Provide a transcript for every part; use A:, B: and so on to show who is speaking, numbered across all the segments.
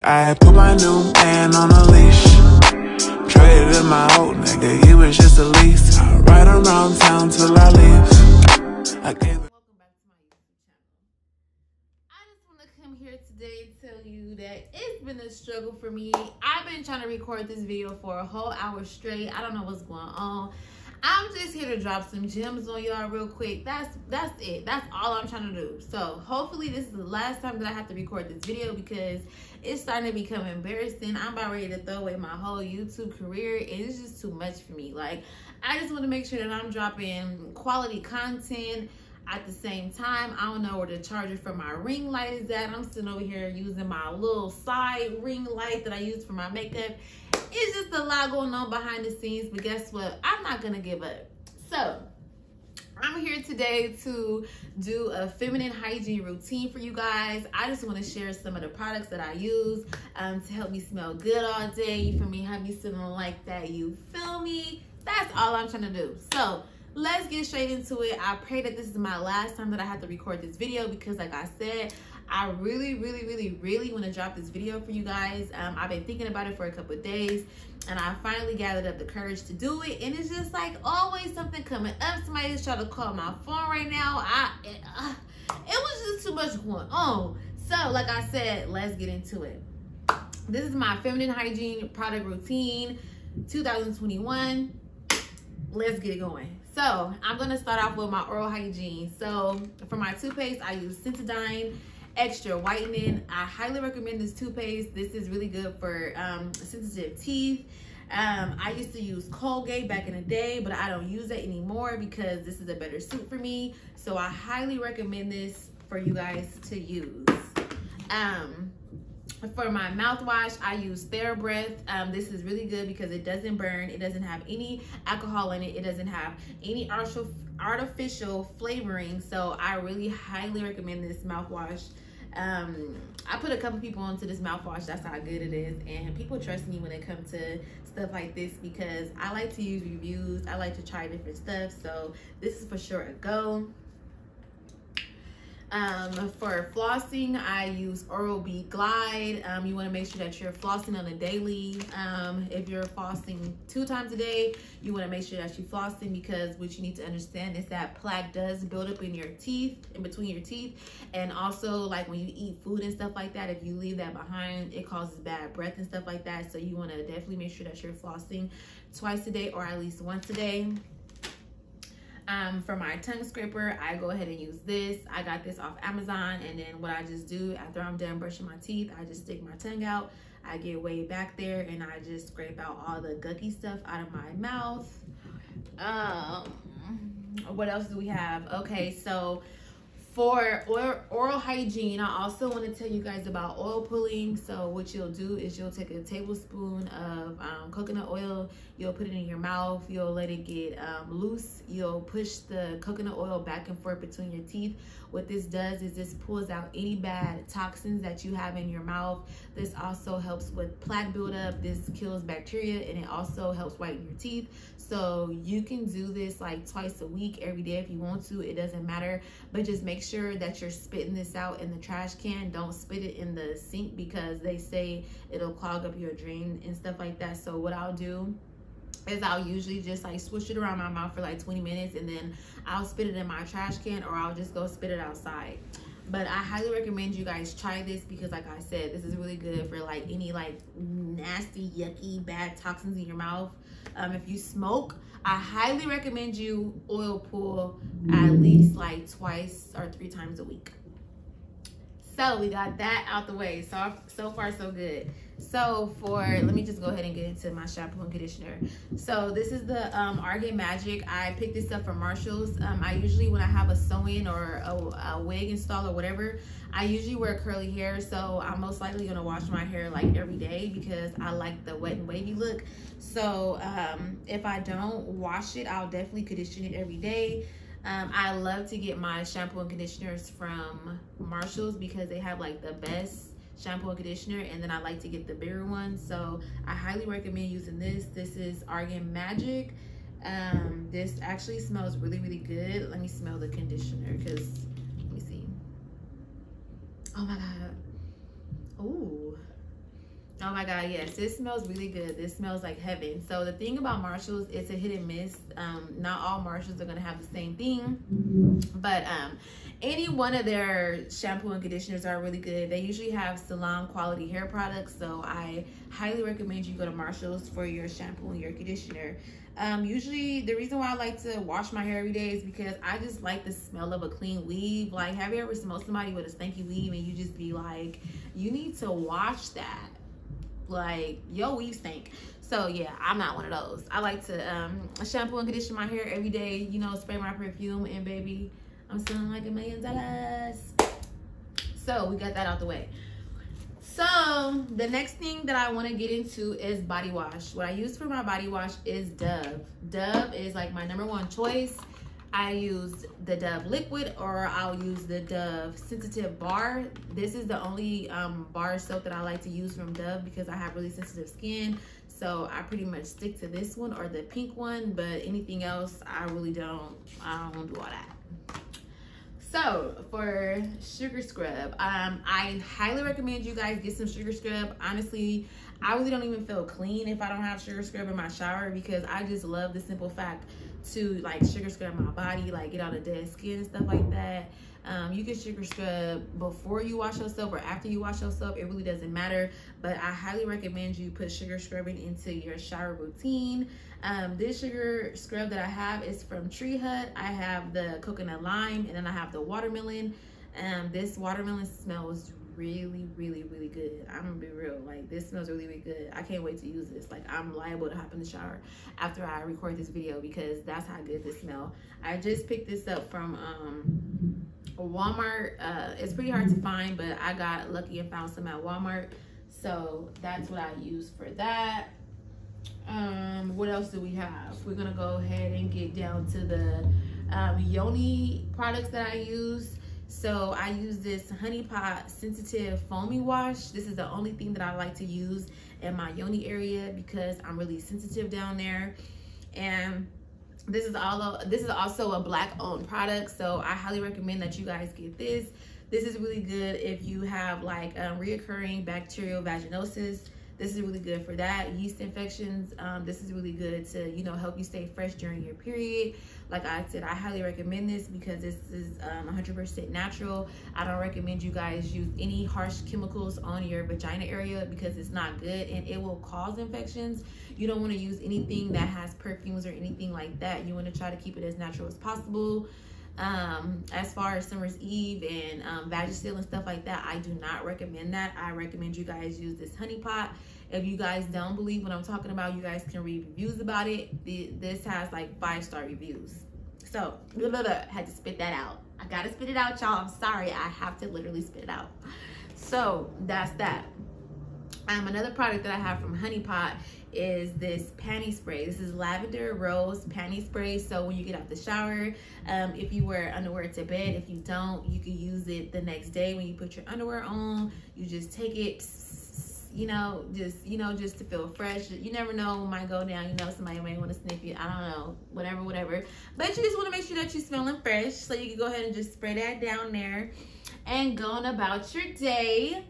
A: I put my new man on a leash. Traded in my old nigga, he was just a lease. I ride around town till I leave. I gave it.
B: Welcome back to my YouTube channel. I just want to come here today and tell you that it's been a struggle for me. I've been trying to record this video for a whole hour straight. I don't know what's going on. I'm just here to drop some gems on y'all real quick. That's it. That's all I'm trying to do. So hopefully this is the last time that I have to record this video because it's starting to become embarrassing. I'm about ready to throw away my whole YouTube career and it's just too much for me. Like, I just want to make sure that I'm dropping quality content at the same time. I don't know where the charger for my ring light is at. I'm sitting over here using my little side ring light that I use for my makeup. It's just a lot going on behind the scenes, but guess what? I'm not gonna give up. So I'm here today to do a feminine hygiene routine for you guys. I just want to share some of the products that I use to help me smell good all day. You feel me? Have me smelling like that. You feel me? That's all I'm trying to do. So let's get straight into it. I pray that this is my last time that I have to record this video because, like I said, I really want to drop this video for you guys. I've been thinking about it for a couple of days and I finally gathered up the courage to do it. And it's just like always something coming up. Somebody's trying to call my phone right now. It was just too much going on. So like I said, let's get into it. This is my feminine hygiene product routine 2021. Let's get it going. So I'm gonna start off with my oral hygiene. So for my toothpaste, I use Sensodyne Extra Whitening. I highly recommend this toothpaste. This is really good for sensitive teeth. I used to use Colgate back in the day, but I don't use it anymore because this is a better suit for me. So I highly recommend this for you guys to use. For my mouthwash, I use TheraBreath. This is really good because it doesn't burn. It doesn't have any alcohol in it. It doesn't have any artificial flavoring. So I really highly recommend this mouthwash. I put a couple people onto this mouthwash. That's how good it is. And people trust me when it comes to stuff like this because I like to use reviews. I like to try different stuff. So this is for sure a go. For flossing, I use Oral-B Glide. You want to make sure that you're flossing on a daily. If you're flossing 2 times a day, you want to make sure that you're flossing because what you need to understand is that plaque does build up in your teeth, in between your teeth. And also, like when you eat food and stuff like that, if you leave that behind, it causes bad breath and stuff like that. So you want to definitely make sure that you're flossing twice a day or at least once a day. For my tongue scraper, I go ahead and use this. I got this off Amazon, and then what I just do after I'm done brushing my teeth, I just stick my tongue out. I get way back there and I just scrape out all the gucky stuff out of my mouth. What else do we have? Okay, so for oral hygiene, I also want to tell you guys about oil pulling. So what you'll do is you'll take a tablespoon of coconut oil, you'll put it in your mouth, you'll let it get loose, you'll push the coconut oil back and forth between your teeth. What this does is this pulls out any bad toxins that you have in your mouth. This also helps with plaque buildup. This kills bacteria and it also helps whiten your teeth. So you can do this like twice a week, every day if you want to. It doesn't matter, but just make sure that you're spitting this out in the trash can. Don't spit it in the sink because they say it'll clog up your drain and stuff like that. So what I'll do is I'll usually just like swish it around my mouth for like 20 minutes and then I'll spit it in my trash can or I'll just go spit it outside. But I highly recommend you guys try this because like I said, this is really good for like any like nasty, yucky, bad toxins in your mouth. If you smoke, I highly recommend you oil pull at least like 2 or 3 times a week. So we got that out the way. So far so good. So let me just go ahead and get into my shampoo and conditioner. So this is the Argan Magic. I picked this up from Marshall's. I usually, when I have a sew-in or a wig install or whatever, I usually wear curly hair. So I'm most likely gonna wash my hair like every day because I like the wet and wavy look. So if I don't wash it, I'll definitely condition it every day. I love to get my shampoo and conditioners from Marshall's because they have like the best shampoo and conditioner, and then I like to get the bigger one. So I highly recommend using this. This is Argan Magic. This actually smells really good. Let me smell the conditioner because let me see. Oh my god. Ooh, Oh my God, yes, this smells really good. This smells like heaven. So the thing about Marshalls, it's a hit and miss. Not all Marshalls are gonna have the same thing, but any one of their shampoo and conditioners are really good. They usually have salon quality hair products, so I highly recommend you go to Marshalls for your shampoo and your conditioner. Usually the reason why I like to wash my hair every day is because I just like the smell of a clean weave. Like, have you ever smelled somebody with a stinky weave and you just be like, you need to wash that? Like, your weave stink. So yeah, I'm not one of those. I like to shampoo and condition my hair every day, you know, spray my perfume, and baby, I'm smelling like $1 million. So we got that out the way. So the next thing that I want to get into is body wash. What I use for my body wash is Dove. Dove is like my #1 choice. I use the Dove liquid, or I'll use the Dove sensitive bar. This is the only bar soap that I like to use from Dove because I have really sensitive skin. So I pretty much stick to this one or the pink one, but anything else, I don't do all that. So for sugar scrub, I highly recommend you guys get some sugar scrub. Honestly, I really don't even feel clean if I don't have sugar scrub in my shower, because I just love the simple fact to like sugar scrub my body, like get all the dead skin and stuff like that. You can sugar scrub before you wash yourself or after you wash yourself. It really doesn't matter, but I highly recommend you put sugar scrubbing into your shower routine. This sugar scrub that I have is from Tree Hut. I have the coconut lime, and then I have the watermelon. This watermelon smells really good. I'm gonna be real, like this smells really good. I can't wait to use this. Like, I'm liable to hop in the shower after I record this video because that's how good this smells. I just picked this up from Walmart. It's pretty hard to find, but I got lucky and found some at Walmart, so that's what I use for that. What else do we have? We're gonna go ahead and get down to the Yoni products that I use. So I use this Honeypot sensitive foamy wash. This is the only thing that I like to use in my Yoni area because I'm really sensitive down there. And this is also a Black owned product, so I highly recommend that you guys get this. This is really good if you have like reoccurring bacterial vaginosis. This is really good for that. Yeast infections. This is really good to, you know, help you stay fresh during your period. Like I said, I highly recommend this because this is 100% natural. I don't recommend you guys use any harsh chemicals on your vagina area because it's not good and it will cause infections. You don't want to use anything that has perfumes or anything like that. You want to try to keep it as natural as possible. As far as Summer's Eve and Vagisil and stuff like that, I do not recommend that. I recommend you guys use this Honeypot. If you guys don't believe what I'm talking about, you guys can read reviews about it. This has like 5-star reviews. So had to spit that out. I gotta spit it out, y'all. I'm sorry, I have to literally spit it out. So that's that. Another product that I have from Honeypot is this Panty Spray. This is lavender rose panty spray. So when you get out the shower, if you wear underwear to bed, if you don't, you can use it the next day when you put your underwear on. You just take it, just to feel fresh. You never know what might go down. You know, somebody may want to sniff you. I don't know, whatever. But you just want to make sure that you're smelling fresh. So you can go ahead and just spray that down there and go on about your day.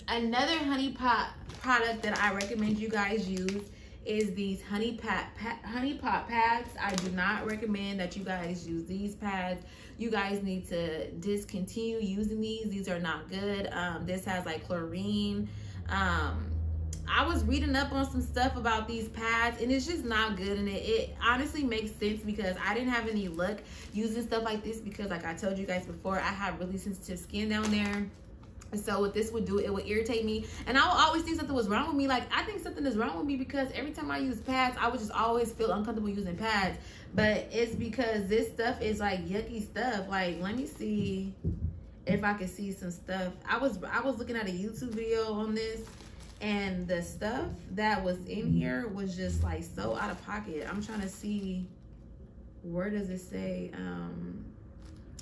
B: Another Honeypot product that I recommend you guys use is these Honeypot pads. I do not recommend that you guys use these pads. You guys need to discontinue using these. These are not good. This has like chlorine. I was reading up on some stuff about these pads and it's just not good, and it honestly makes sense because I didn't have any luck using stuff like this because, like I told you guys before, I have really sensitive skin down there. So what this would do, it would irritate me, and I would always think something was wrong with me. Like, I think something is wrong with me because every time I use pads, I would just always feel uncomfortable using pads. But it's because this stuff is like yucky stuff. Like, let me see if I can see some stuff. I was looking at a YouTube video on this, and the stuff that was in here was just like so out of pocket. I'm trying to see, where does it say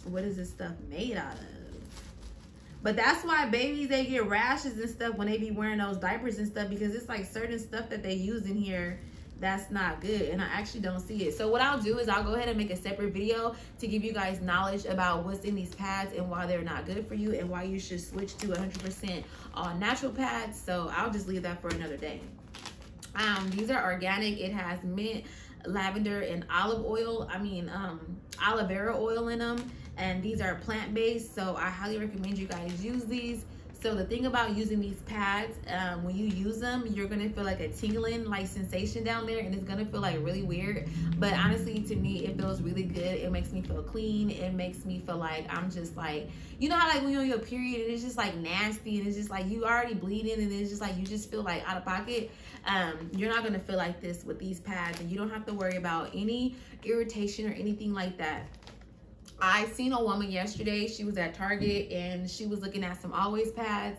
B: what is this stuff made out of? But that's why babies, they get rashes and stuff when they be wearing those diapers and stuff, because it's like certain stuff that they use in here that's not good, and I actually don't see it. So what I'll do is I'll go ahead and make a separate video to give you guys knowledge about what's in these pads and why they're not good for you and why you should switch to 100% all natural pads. So I'll just leave that for another day. These are organic. It has mint, lavender, and olive oil. Aloe vera oil in them, and these are plant-based, so I highly recommend you guys use these. So the thing about using these pads, when you use them, you're gonna feel like a tingling like sensation down there, and it's gonna feel like really weird, but honestly to me it feels really good. It makes me feel clean. It makes me feel like I'm just like, you know how like when you're on your period and it's just like nasty and it's just like you already bleeding and it's just like you just feel like out of pocket. You're not gonna feel like this with these pads, and you don't have to worry about any irritation or anything like that. I seen a woman yesterday. She was at Target and she was looking at some Always pads,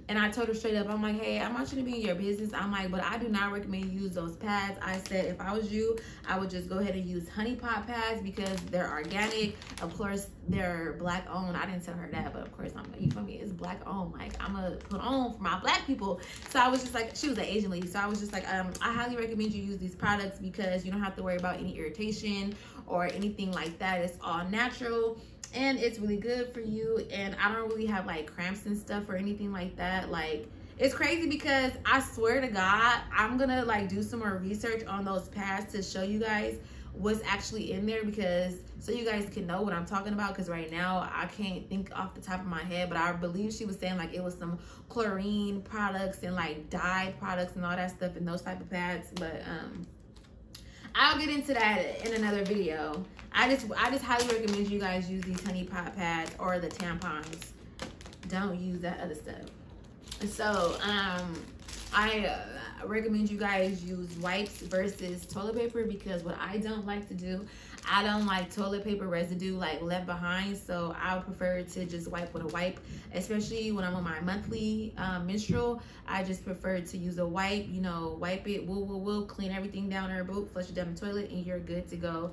B: and I told her straight up, I'm like, hey, I'm not trying to be in your business. I'm like, but I do not recommend you use those pads. I said if I was you, I would just go ahead and use Honeypot pads because they're organic. Of course, they're black owned. I didn't tell her that, but of course, I'm like, you feel me? It's black owned. Like, I'm gonna put on for my black people. So I was just like, she was an Asian lady. So I was just like, I highly recommend you use these products because you don't have to worry about any irritation or anything like that. It's all natural. And it's really good for you, and I don't really have like cramps and stuff or anything like that. Like, it's crazy because I swear to God, I'm gonna like do some more research on those pads to show you guys what's actually in there, because so you guys can know what I'm talking about, because right now I can't think off the top of my head, but I believe she was saying like it was some chlorine products and like dyed products and all that stuff in those type of pads. But I'll get into that in another video. I just highly recommend you guys use these Honeypot pads or the tampons. Don't use that other stuff. So I recommend you guys use wipes versus toilet paper, because what I don't like to do, I don't like toilet paper residue like left behind. So I would prefer to just wipe with a wipe, especially when I'm on my monthly menstrual. I just prefer to use a wipe, you know, wipe it, clean everything down there, flush it down the toilet, and you're good to go.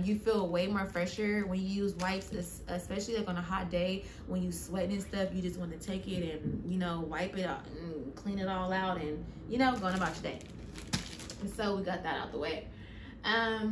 B: You feel way more fresher when you use wipes, especially like on a hot day when you sweating and stuff. You just want to take it and, you know, wipe it out and clean it all out and, you know, going about your day. And so we got that out the way.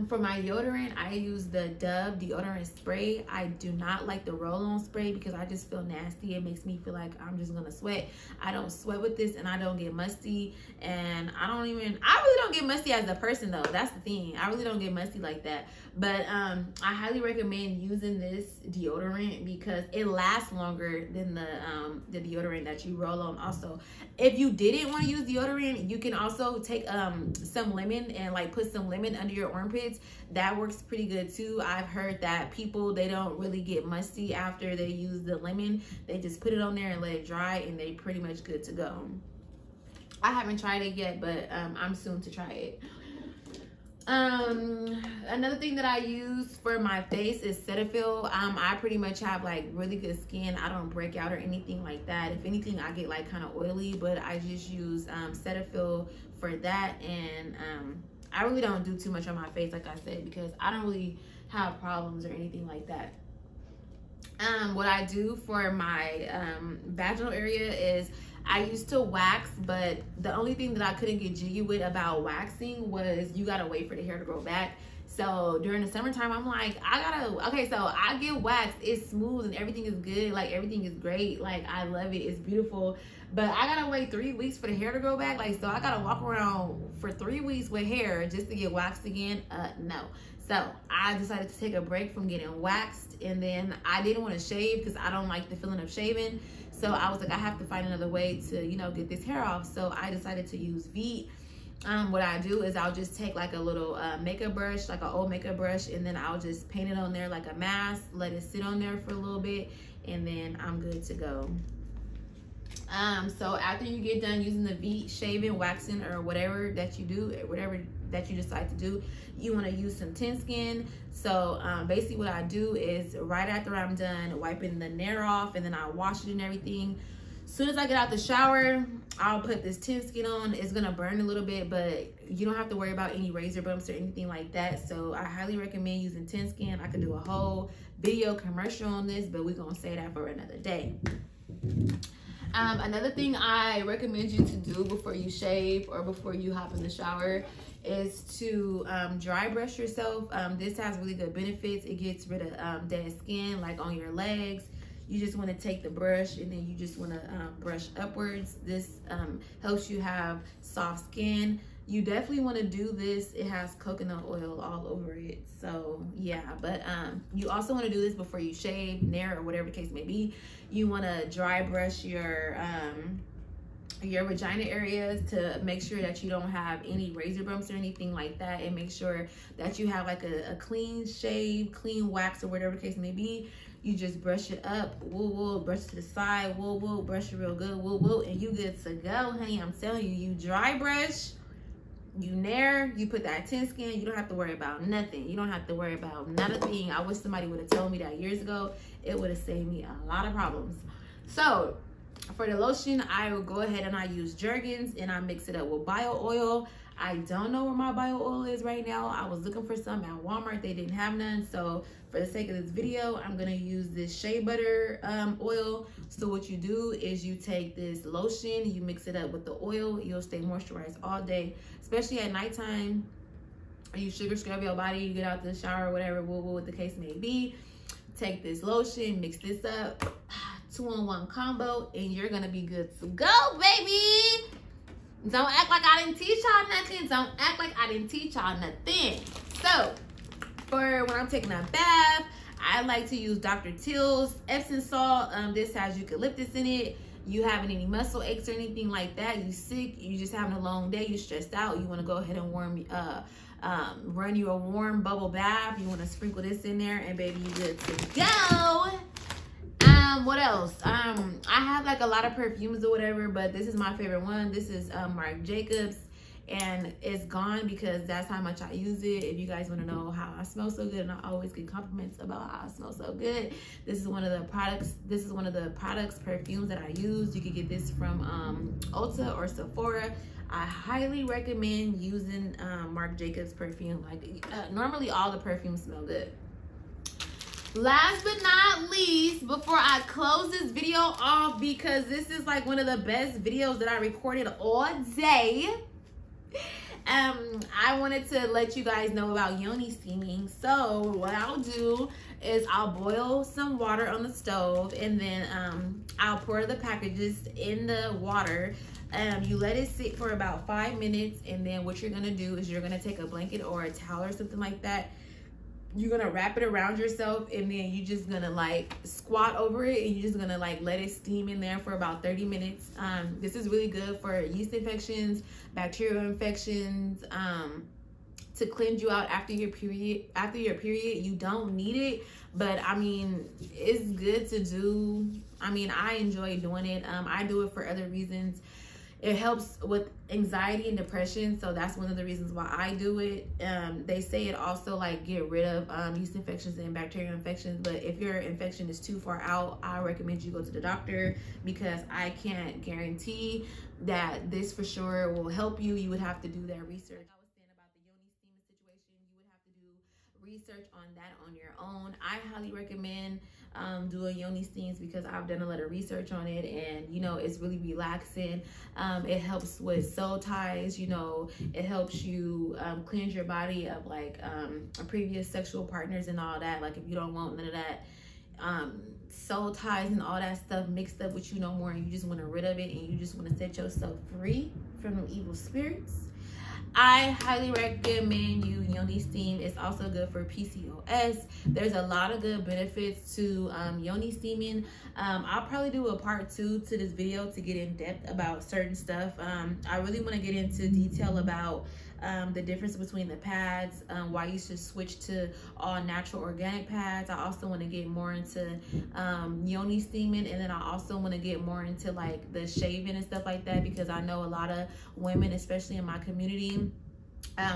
B: For my deodorant, I use the Dove deodorant spray. I do not like the roll-on spray because I just feel nasty. It makes me feel like I'm just gonna sweat. I don't sweat with this, and I don't get musty, and I really don't get musty as a person though. That's the thing. I really don't get musty like that. But I highly recommend using this deodorant because it lasts longer than the deodorant that you roll on. Also, if you didn't want to use deodorant, you can also take some lemon and like put some lemon under your armpits. That works pretty good too. I've heard that people, they don't really get musty after they use the lemon. They just put it on there and let it dry, and they pretty much good to go. I haven't tried it yet, but I'm soon to try it. Another thing that I use for my face is Cetaphil. I pretty much have like really good skin. I don't break out or anything like that. If anything, I get like kind of oily, but I just use Cetaphil for that. And I really don't do too much on my face, like I said, because I don't really have problems or anything like that. What I do for my vaginal area is I used to wax, but the only thing that I couldn't get jiggy with about waxing was you gotta wait for the hair to grow back. So during the summertime, I'm like, okay, so I get waxed, it's smooth and everything is good, like everything is great, like I love it, it's beautiful, but I gotta wait 3 weeks for the hair to grow back. Like, so I gotta walk around for 3 weeks with hair just to get waxed again? No. So I decided to take a break from getting waxed, and then I didn't want to shave because I don't like the feeling of shaving. So I was like, I have to find another way to, you know, get this hair off. So I decided to use Veet. What I do is I'll just take like a little makeup brush, like an old makeup brush, and then I'll just paint it on there like a mask, let it sit on there for a little bit, and then I'm good to go. So after you get done using the Veet shaving, waxing, or whatever that you do, whatever that you decide to do, you want to use some tin skin. So basically what I do is right after I'm done wiping the nair off and then I wash it and everything, as soon as I get out the shower, I'll put this tin skin on. It's gonna burn a little bit, but you don't have to worry about any razor bumps or anything like that. So I highly recommend using tin skin. I could do a whole video commercial on this, but we're gonna say that for another day. Another thing I recommend you to do before you shave or before you hop in the shower is to dry brush yourself. This has really good benefits. It gets rid of dead skin, like on your legs. You just want to take the brush and then you just want to brush upwards. This helps you have soft skin. You definitely want to do this. It has coconut oil all over it. So yeah, but you also want to do this before you shave, nair, or whatever the case may be. You want to dry brush your vagina areas to make sure that you don't have any razor bumps or anything like that, and make sure that you have like a clean shave, clean wax, or whatever the case may be. You just brush it up, woo, brush it to the side, woo, brush it real good, woo, and you good to go, honey. I'm telling you, you dry brush, you nair, you put that tin skin, you don't have to worry about nothing. You don't have to worry about not a thing. I wish somebody would have told me that years ago. It would have saved me a lot of problems. So for the lotion, I will go ahead and I use Jergens and I mix it up with bio oil. I don't know where my bio oil is right now. I was looking for some at Walmart. They didn't have none. So for the sake of this video, I'm going to use this shea butter oil. So what you do is you take this lotion, you mix it up with the oil. You'll stay moisturized all day, especially at nighttime. You sugar scrub your body, you get out the shower, whatever, what the case may be. Take this lotion, mix this up, 2-in-1 combo, and you're going to be good to go, baby. Don't act like I didn't teach y'all nothing. Don't act like I didn't teach y'all nothing. So, for when I'm taking a bath, I like to use Dr. Teal's Epsom salt. This has eucalyptus in it. You having any muscle aches or anything like that, you sick, you just having a long day, you stressed out, you want to go ahead and run you a warm bubble bath. You want to sprinkle this in there, and baby, you good to go. What else? I have like a lot of perfumes or whatever, but this is my favorite one. This is Marc Jacobs, and it's gone because that's how much I use it. If you guys want to know how I smell so good, and I always get compliments about how I smell so good, this is one of the products. This is one of the perfumes that I use. You can get this from Ulta or Sephora. I highly recommend using Marc Jacobs perfume. Like normally all the perfumes smell good. Last but not least, before I close this video off, because this is like one of the best videos that I recorded all day, I wanted to let you guys know about Yoni Steaming. So what I'll do is I'll boil some water on the stove, and then I'll pour the packages in the water. You let it sit for about 5 minutes, and then what you're gonna do is you're gonna take a blanket or a towel or something like that. You're gonna wrap it around yourself, and then you're just gonna like squat over it, and you're just gonna like let it steam in there for about 30 minutes. This is really good for yeast infections, bacterial infections, to cleanse you out after your period. You don't need it, but I mean, it's good to do. I mean, I enjoy doing it. I do it for other reasons. It helps with anxiety and depression, so that's one of the reasons why I do it. They say it also like get rid of yeast infections and bacterial infections, but if your infection is too far out, I recommend you go to the doctor, because I can't guarantee that this for sure will help you. You would have to do that research. I was saying about the Yoni Steaming situation, you would have to do research on that on your own. I highly recommend doing Yoni steams because I've done a lot of research on it, and you know, it's really relaxing. It helps with soul ties, you know, it helps you cleanse your body of like previous sexual partners and all that. Like if you don't want none of that soul ties and all that stuff mixed up with you no more, and you just want to rid of it, and you just want to set yourself free from them evil spirits, I highly recommend you Yoni Steam. It's also good for PCOS. There's a lot of good benefits to Yoni Steaming. I'll probably do a part 2 to this video to get in depth about certain stuff. I really want to get into detail about the difference between the pads, why you should switch to all natural organic pads. I also want to get more into Yoni Steaming, and then I also want to get more into like the shaving and stuff like that, because I know a lot of women, especially in my community,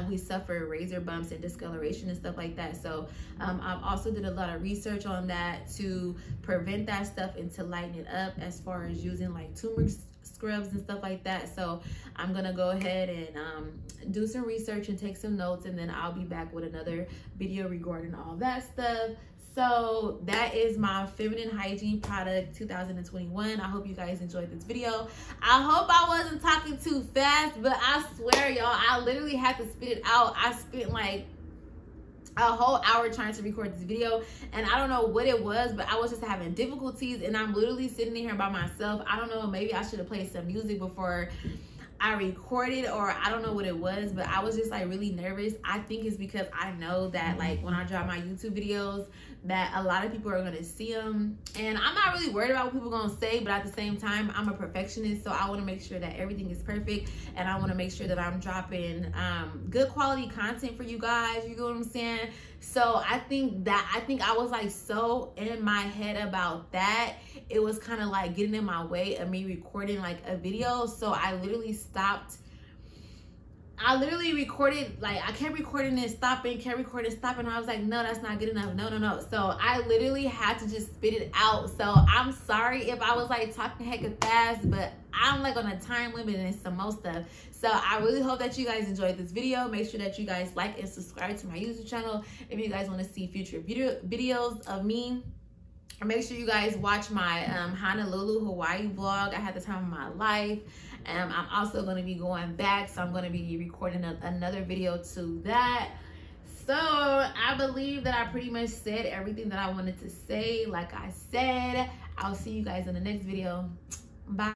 B: we suffer razor bumps and discoloration and stuff like that. So I've also did a lot of research on that to prevent that stuff and to lighten it up, as far as using like turmeric scrubs and stuff like that. So I'm gonna go ahead and do some research and take some notes, and then I'll be back with another video regarding all that stuff. So that is my feminine hygiene product 2021. I hope you guys enjoyed this video. I hope I wasn't talking too fast, but I swear y'all, I literally had to spit it out. I spent like a whole hour trying to record this video, and I don't know what it was, but I was just having difficulties, and I'm literally sitting here by myself. I don't know, maybe I should have played some music before I recorded, or I don't know what it was, but I was just like really nervous. I think it's because I know that like when I drop my YouTube videos that a lot of people are gonna see them, and I'm not really worried about what people are gonna say, but at the same time I'm a perfectionist, so I want to make sure that everything is perfect, and I want to make sure that I'm dropping good quality content for you guys, you know what I'm saying? So I think I was like so in my head about that, it was kind of like getting in my way of me recording like a video. So I literally stopped. I literally recorded, like I kept recording and stopping, kept recording and stopping. And I was like, no, that's not good enough. No. So I literally had to just spit it out. So I'm sorry if I was like talking hecka fast, but I'm like on a time limit and some more stuff. So I really hope that you guys enjoyed this video. Make sure that you guys like and subscribe to my YouTube channel if you guys want to see future videos of me. And make sure you guys watch my Honolulu, Hawaii vlog. I had the time of my life. I'm also going to be going back, so I'm going to be recording another video to that. So I believe that I pretty much said everything that I wanted to say. Like I said, I'll see you guys in the next video. Bye.